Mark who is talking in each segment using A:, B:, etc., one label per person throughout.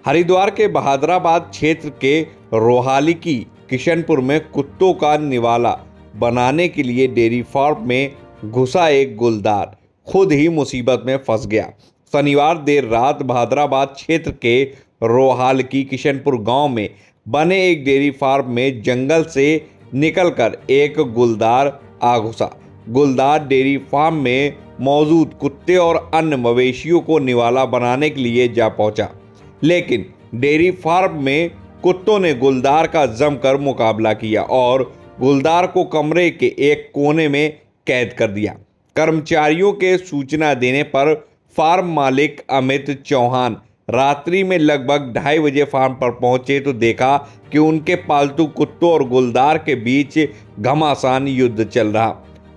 A: हरिद्वार के बहादुराबाद क्षेत्र के रोहाली की किशनपुर में कुत्तों का निवाला बनाने के लिए डेयरी फार्म में घुसा एक गुलदार खुद ही मुसीबत में फंस गया। शनिवार देर रात बहादुराबाद क्षेत्र के रोहाल की किशनपुर गांव में बने एक डेयरी फार्म में जंगल से निकलकर एक गुलदार आ घुसा। गुलदार डेयरी फार्म में मौजूद कुत्ते और अन्य मवेशियों को निवाला बनाने के लिए जा पहुंचा, लेकिन डेयरी फार्म में कुत्तों ने गुलदार का जमकर मुकाबला किया और गुलदार को कमरे के एक कोने में कैद कर दिया। कर्मचारियों के सूचना देने पर फार्म मालिक अमित चौहान रात्रि में लगभग 2:30 बजे फार्म पर पहुंचे तो देखा कि उनके पालतू कुत्तों और गुलदार के बीच घमासान युद्ध चल रहा।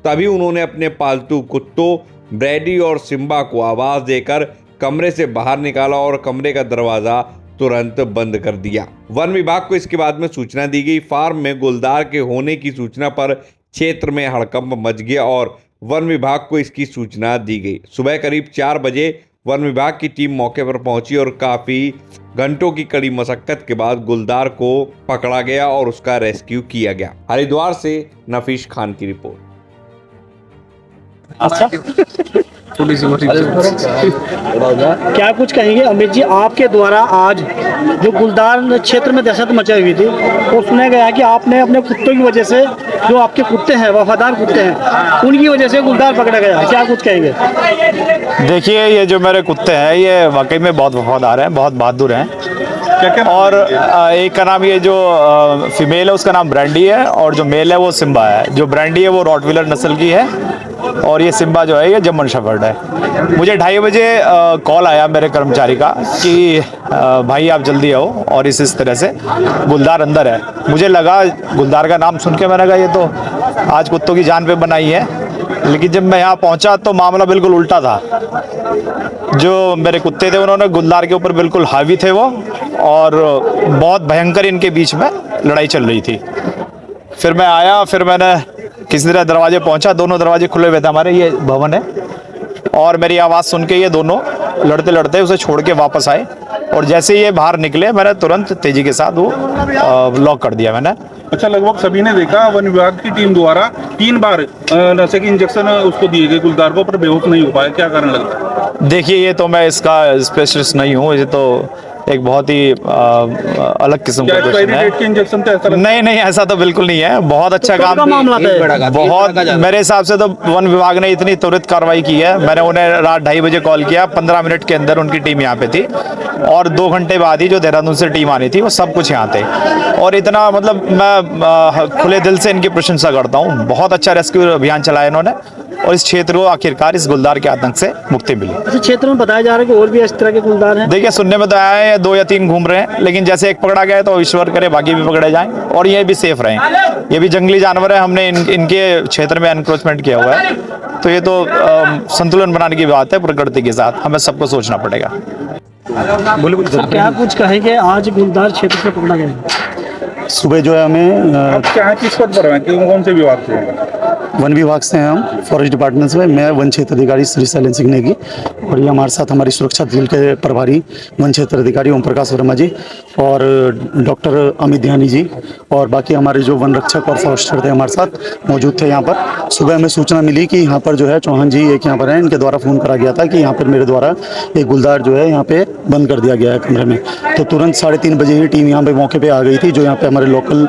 A: तभी उन्होंने अपने पालतू कुत्तों ब्रैडी और सिम्बा को आवाज़ देकर कमरे से बाहर निकाला और कमरे का दरवाज़ा तुरंत बंद कर दिया। वन विभाग को इसके बाद में सूचना दी गई। फार्म में गुलदार के होने की सूचना पर क्षेत्र में हड़कंप मच गया और वन विभाग को इसकी सूचना दी गई। सुबह करीब 4 बजे वन विभाग की टीम मौके पर पहुंची और काफ़ी घंटों की कड़ी मशक्कत के बाद गुलदार को पकड़ा गया और उसका रेस्क्यू किया गया। हरिद्वार से नफीस खान की रिपोर्ट।
B: अच्छा क्या कुछ कहेंगे अमित जी, आपके द्वारा आज जो गुलदार क्षेत्र में दहशत मचाई हुई थी और सुना गया है कि आपने अपने कुत्तों की वजह से, जो आपके कुत्ते हैं वफादार कुत्ते हैं, उनकी वजह से गुलदार पकड़ा गया, क्या कुछ कहेंगे?
C: देखिए, ये जो मेरे कुत्ते हैं ये वाकई में बहुत वफादार हैं, बहुत बहादुर हैं। और एक का नाम, ये जो फीमेल है उसका नाम ब्रांडी है और जो मेल है वो सिम्बा है। जो ब्रांडी है वो रॉटवीलर नस्ल की है और ये सिम्बा जो है ये जर्मन शेफर्ड है। मुझे 2:30 बजे कॉल आया मेरे कर्मचारी का कि भाई आप जल्दी आओ और इस तरह से गुलदार अंदर है। मुझे लगा, गुलदार का नाम सुन के मैंने कहा ये तो आज कुत्तों की जान पे बनाई है, लेकिन जब मैं यहाँ पहुँचा तो मामला बिल्कुल उल्टा था। जो मेरे कुत्ते थे उन्होंने गुलदार के ऊपर बिल्कुल हावी थे वो, और बहुत भयंकर इनके बीच में लड़ाई चल रही थी। फिर मैं आया, फिर मैंने किसी तरह दरवाजे पहुंचा, दोनों दरवाजे खुले हुए थे हमारे, ये भवन है, और मेरी आवाज़ सुन के ये दोनों लड़ते लड़ते उसे छोड़ के वापस आए और जैसे ये बाहर निकले मैंने तुरंत तेजी के साथ वो लॉक कर दिया मैंने।
D: अच्छा, लगभग सभी ने देखा वन विभाग की टीम द्वारा 3 बार नशे के इंजेक्शन उसको दिए गए गुलदार को, पर बेहोश नहीं हो पाया, क्या कारण लगता है?
C: देखिए, ये तो मैं इसका स्पेशलिस्ट नहीं हूँ, ये तो एक बहुत ही अलग किस्म का क्वेश्चन है।
D: इंजेक्शन तो ऐसा
C: नहीं, ऐसा तो बिल्कुल नहीं है। बहुत अच्छा काम
B: मामला था,
C: बहुत मेरे हिसाब से तो वन विभाग ने इतनी त्वरित कार्रवाई की है। मैंने उन्हें रात 2:30 बजे कॉल किया, 15 मिनट के अंदर उनकी टीम यहाँ पे थी और 2 घंटे बाद ही जो देहरादून से टीम आनी थी वो सब कुछ यहाँ थे। और इतना, मतलब मैं खुले दिल से इनकी प्रशंसा करता हूँ। बहुत अच्छा रेस्क्यू अभियान चलाया इन्होंने और इस क्षेत्र को आखिरकार इस गुलदार के आतंक से मुक्ति मिली।
B: अच्छा, क्षेत्र में बताया जा रहा है कि और भी इस तरह के गुलदार हैं? देखिए,
C: सुनने में तो आया है 2 या 3 घूम रहे हैं, लेकिन जैसे एक पकड़ा गया तो ईश्वर करे बाकी भी पकड़े जाएं और ये भी सेफ रहें। ये भी जंगली जानवर है, हमने इनके क्षेत्र में एनक्रोचमेंट किया हुआ है, तो ये तो संतुलन बनाने की बात है प्रकृति के साथ, हमें सबको सोचना पड़ेगा।
B: क्या कुछ कहेंगे, आज गुलदार क्षेत्र से पकड़ा गया?
E: सुबह जो है हमें
D: क्या किस पद पर हैं, कौन से विभाग से?
E: वन विभाग से हैं हम, फॉरेस्ट डिपार्टमेंट में। मैं वन क्षेत्र अधिकारी श्री शैलेंद्र सिंह नेगी और ये हमारे साथ हमारी सुरक्षा दल के प्रभारी वन क्षेत्र अधिकारी ओम प्रकाश वर्मा जी और डॉक्टर अमित ध्यानी जी और बाकी हमारे जो वन रक्षक और फॉरेस्टर थे हमारे साथ मौजूद थे यहाँ पर। सुबह हमें सूचना मिली कि यहाँ पर जो है चौहान जी एक यहाँ पर हैं, इनके द्वारा फ़ोन करा गया था कि यहाँ पर मेरे द्वारा एक गुलदार जो है यहाँ पे बंद कर दिया गया है कमरे में। तो तुरंत 3:30 बजे ही टीम यहाँ पे मौके पे आ गई थी, जो यहाँ पे हमारे लोकल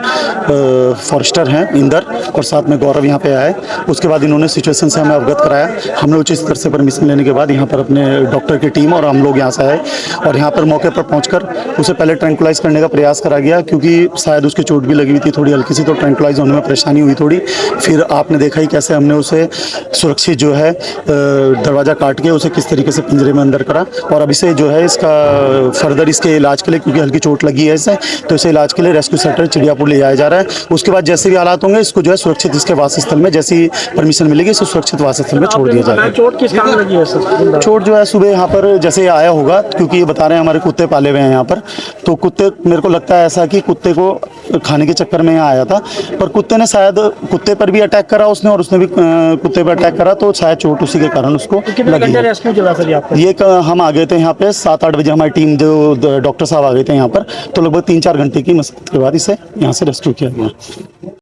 E: फॉरेस्टर हैं इंदर और साथ में गौरव यहाँ पे आए। उसके बाद इन्होंने सिचुएशन से हमें अवगत कराया। हमने उचित स्तर से परमिशन लेने के बाद यहाँ पर अपने डॉक्टर की टीम और हम लोग यहाँ से आए और यहाँ पर मौके पर पहुँचकर उसे पहले ट्रैंकुलाइज करने का प्रयास करा गया, क्योंकि शायद उसकी चोट भी लगी हुई थी थोड़ी हल्की सी, तो ट्रैंकुलाइज होने में परेशानी हुई थोड़ी। फिर आपने देखा ही कैसे हमने उसे सुरक्षित जो है दरवाज़ा काट के उसे किस तरीके से पिंजरे में अंदर करा और अभी से जो है इसका फर्दर इसके इलाज के लिए, क्योंकि हल्की चोट लगी है इसे, तो इसे इलाज के लिए रेस्क्यू सेंटर चिड़ियापुर ले जाया जा रहा है। उसके बाद जैसे भी हालात होंगे इसको जो है सुरक्षित इसके वास स्थल में जैसी परमिशन मिलेगी इसे सुरक्षित वास स्थल में छोड़ दिया जाएगा।
B: चोट किस काम लगी है सर?
E: चोट जो है सुबह यहाँ पर जैसे आया होगा, क्योंकि ये बता रहे हैं हमारे कुत्ते पाले हुए हैं यहाँ पर, तो कुत्ते मेरे को लगता है ऐसा कि कुत्ते को खाने के चक्कर में यहाँ आया था, पर कुत्ते ने शायद कुत्ते पर भी अटैक करा उसने और उसने भी कुत्ते पर अटैक करा, तो शायद चोट उसी के कारण उसको
B: कितने
E: लगी
B: घंटे
E: है।
B: रेस्क्यू चला सर आपका?
E: ये हम आ गए थे यहाँ पे 7-8 बजे, हमारी टीम जो डॉक्टर साहब आ गए थे यहाँ पर, तो लगभग 3-4 घंटे की मशक्कत के बाद इसे यहाँ से रेस्क्यू किया गया।